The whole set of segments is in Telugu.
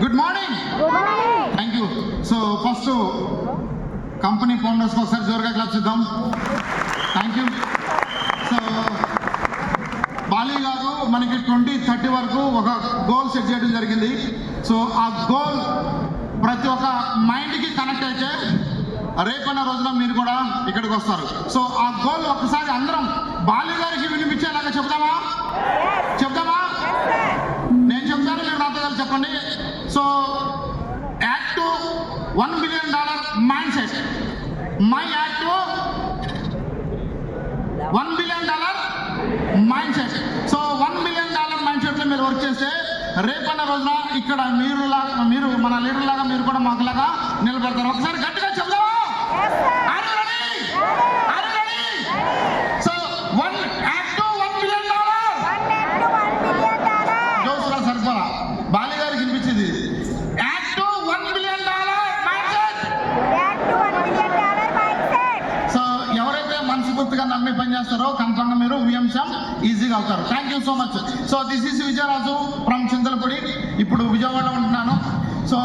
Good morning. Thank you. So first company ఫౌండర్స్కి ఒకసారి జోరుగా క్లాప్స్ ఇద్దాం. Thank you. సో బాలీ గారు మనకి 2030 వరకు ఒక గోల్ సెట్ చేయడం జరిగింది. సో ఆ గోల్ ప్రతి ఒక్క మైండ్కి కనెక్ట్ అయితే రేపన్న రోజున మీరు కూడా ఇక్కడికి వస్తారు. సో ఆ గోల్ ఒక్కసారి అందరం బాలీ గారికి వినిపించేలాగా చెప్తామా? నేను చెప్తాను, మీరు నాతో కలిసి చెప్పండి. So act to $1 billion mind set. My act to $1 billion mind set. So $1 billion mind సెట్లో మీరు వర్క్ చేస్తే రేపన్న రోజున ఇక్కడ మీరు మన లీడర్ లాగా మీరు కూడా మాకులాగా నిలబడతారు. ఒకసారి గట్టిగా చెప్తావా? So act to $1 billion. జోసులా సరిపోలా, బాలీ గారికి వినిపించింది. Act to $1 billion mind set. So ఎవరైతే మనస్ఫూర్తిగా నమ్మి పనిచేస్తారో కన్ఫర్మ్ గా మీరు విఎంసం ఈజీగా అవుతారు. Thank you so much. So this is Vijayaraju from Chintalapudi. ఇప్పుడు విజయవాడలో ఉంటున్నాను. సో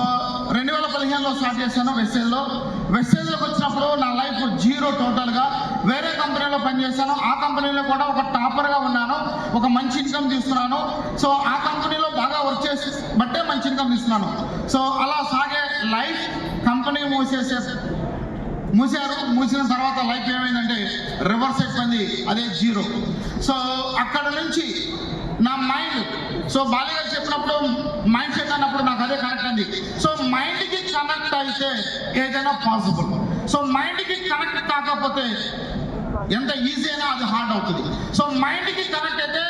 2015లో స్టార్ట్ చేశాను వెస్టేజ్లోకి వచ్చినప్పుడు నా లైఫ్ జీరో టోటల్గా. వేరే కంపెనీలో పనిచేశాను. ఆ కంపెనీలో కూడా ఒక టాపర్గా ఉన్నాను. ఒక మంచి ఇన్కమ్ తీస్తున్నాను. సో ఆ కంపెనీలో బాగా వర్క్ చేసి బట్టే మంచి ఇన్కమ్ తీస్తున్నాను. సో అలా సాగే లైఫ్ కంపెనీ మూసిన తర్వాత లైఫ్ ఏమైందంటే రివర్స్ అయిపోయింది, అదే జీరో. సో అక్కడ నుంచి నా మైండ్, సో బాలీ గారు చెప్పినప్పుడు మైండ్ సెట్ అన్నప్పుడు నాకు అదే కనెక్ట్ అయింది. సో మైండ్కి కనెక్ట్ అయితే ఏదైనా పాసిబుల్. సో మైండ్కి కనెక్ట్ కాకపోతే ఎంత ఈజీ అయినా అది హార్డ్ అవుతుంది. సో మైండ్కి కనెక్ట్ అయితే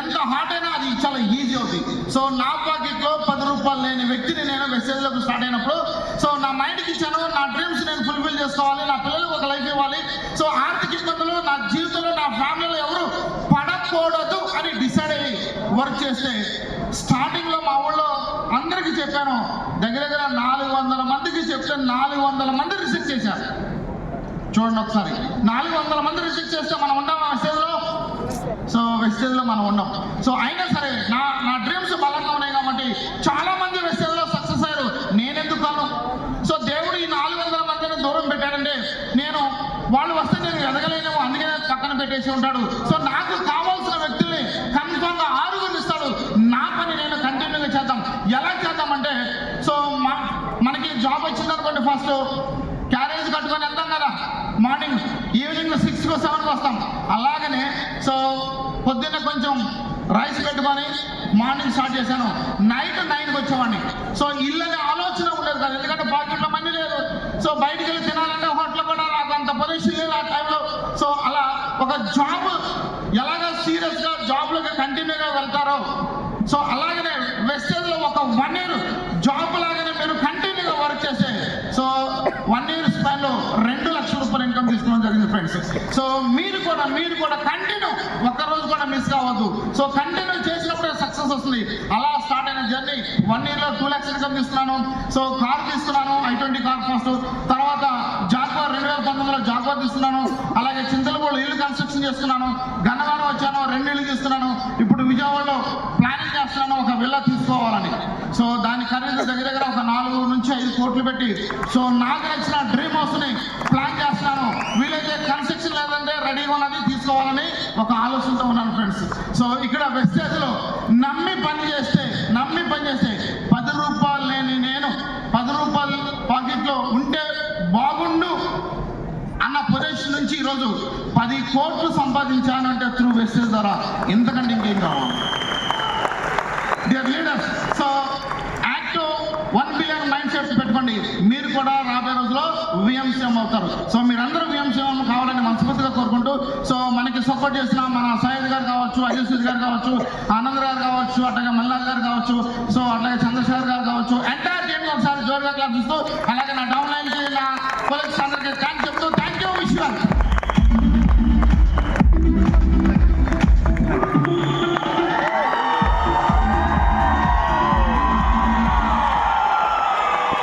ఎంత హార్డ్ అయినా అది చాలా ఈజీ అవుతుంది. సో నా పాకెట్లో $10 లేని వ్యక్తిని నేను మెసేజ్లోకి స్టార్ట్ అయినప్పుడు సో నా మైండ్కి ఇచ్చాను, నా డ్రీమ్స్ నేను ఫుల్ఫిల్ చేసుకోవాలి, నా పిల్లలకు ఒక లైఫ్ ఇవ్వాలి. సో ఆర్థిక ఇబ్బందులు నా జీవితంలో నా ఫ్యామిలీలో ఎవరు పడకూడదు అని డిసైడ్ అయ్యి వర్క్ చేస్తే స్టార్టింగ్లో మా ఊళ్ళో అందరికీ చెప్పాను. దగ్గర 400 మందికి చెప్తే 400 మంది రిజెక్ట్ చేశారు. చూడండి ఒకసారి, 400 మంది రిజెక్ట్ చేస్తే మనం ఉంటాం వెస్టేజ్లో. సో వెస్టేజ్లో మనం ఉన్నాం. సో అయినా సరే నా డ్రీమ్స్ బలంగా ఉన్నాయి కాబట్టి చాలా మంది వెస్టేజ్లో సక్సెస్ అయ్యారు. నేనెందుకు కాను? సో దేవుడు ఈ 400 మందిని దూరం పెట్టాడంటే వాళ్ళు వస్తే నేను ఎదగలేనేమో, అందుకే పక్కన పెట్టేసి ఉంటాడు. సో నాకు కావాల్సిన వ్యక్తుల్ని కన్ఫర్మ్గా 6 ఇస్తాడు. నా పని నేను కంటిన్యూగా చేద్దాం. ఎలా చేద్దామంటే సో మనకి జాబ్ వచ్చిందనుకోండి, ఫస్ట్ క్యారేజ్ కట్టుకొని వెళ్తాం కదా, మార్నింగ్ ఈవినింగ్ 6కో 7కో వస్తాం. అలాగనే సో పొద్దున్న కొంచెం రైస్ పెట్టుకొని మార్నింగ్ స్టార్ట్ చేశాను, నైట్ 9కి వచ్చేవాడిని. సో ఇళ్ళని ఆలోచన ఉండేది కదా, ఎందుకంటే పాకెట్లో మనీ లేదు. సో బయటికి వెళ్ళి తినాలంటే హోటల్ కూడా నాకు అంత పొజిషన్ లేదు ఆ టైంలో. సో అలా ఒక జాబ్ ఎలాగ సీరియస్గా జాబ్లోకి కంటిన్యూగా వెళ్తారో సో అలాగనే వెస్టేజ్లో ఒక 1 year జాబ్ లాగానే మీరు కంటిన్యూగా వర్క్ చేస్తే సో 1 year స్పాన్లో $2 లక్షల ఇన్కమ్ తీసుకోవడం జరిగింది ఫ్రెండ్స్. సో మీరు కూడా కంటిన్యూ, ఒక్కరోజు కూడా మిస్ కావద్దు. సో కంటిన్యూ చేసినప్పుడే సక్సెస్ వస్తుంది. అలా స్టార్ట్ అయిన జర్నీ 1 yearలో $2 lakhs ఇన్కమ్ తీస్తున్నాను. సో కార్ తీసుకున్నాను, i20 కార్ ఫస్ట్. తర్వాత జాగ్వార్ 2019లో జాగ్వార్ తీసుకున్నాను. అలాగే చింతలపూడిలో ఇల్లు కన్స్ట్రక్షన్ చేస్తున్నాను. గన్నవరం వచ్చాను, 2 ఇళ్ళు తీస్తున్నాను. ఇప్పుడు విజయవాడలో ప్లానింగ్ చేస్తున్నాను ఒక విల్లా తీసుకోవాలని. సో దాని ఖరీదు దగ్గర ఒక 4 నుంచి 5 కోట్లు పెట్టి సో నాకు నచ్చిన డ్రీమ్ హౌస్ని ప్లాన్ చేస్తున్నాను. వీలైతే కన్స్ట్రక్షన్ లేదంటే రెడీగా ఉన్నది తీసుకోవాలని ఒక ఆలోచనతో ఉన్నాను ఫ్రెండ్స్. సో ఇక్కడ వెస్టేజ్లో నమ్మి పని చేస్తే $10 లేని నేను $10 పాకెట్లో ఉంటే బాగుండు అన్న పొజిషన్ నుంచి ఈరోజు 10 కోట్లు సంపాదించాను అంటే త్రూ వెస్టేజ్ ద్వారా. ఇంతకంటే ఇంకేం కావాలి dear leaders? So act to $1 billion mind set పెట్టుకోండి. మీరు కూడా రాబోయే రోజుల్లో విఎంసీఎం అవుతారు. సో మీరందరూ విఎంసీఎం కావాలని మనస్ఫూర్తిగా కోరుకుంటూ సో మనకి సపోర్ట్ చేసిన మన సయ్యద్ గారు కావచ్చు, అజయ్ సూద్ గారు కావచ్చు, ఆనంద్ గారు కావచ్చు, అట్లాగే మల్లాద్ గారు కావచ్చు, సో అట్లాగే చంద్రశేఖర్ గారు కావచ్చు, ఎంటైర్ టీమ్ ఒకసారి జోరుగా క్లాస్ ఇస్తూ అలాగే నా డౌన్ లైన్కి నా కొలీగ్స్ అందరికీ థ్యాంక్స్ చెప్తూ థ్యాంక్ యూ విష్ యూ.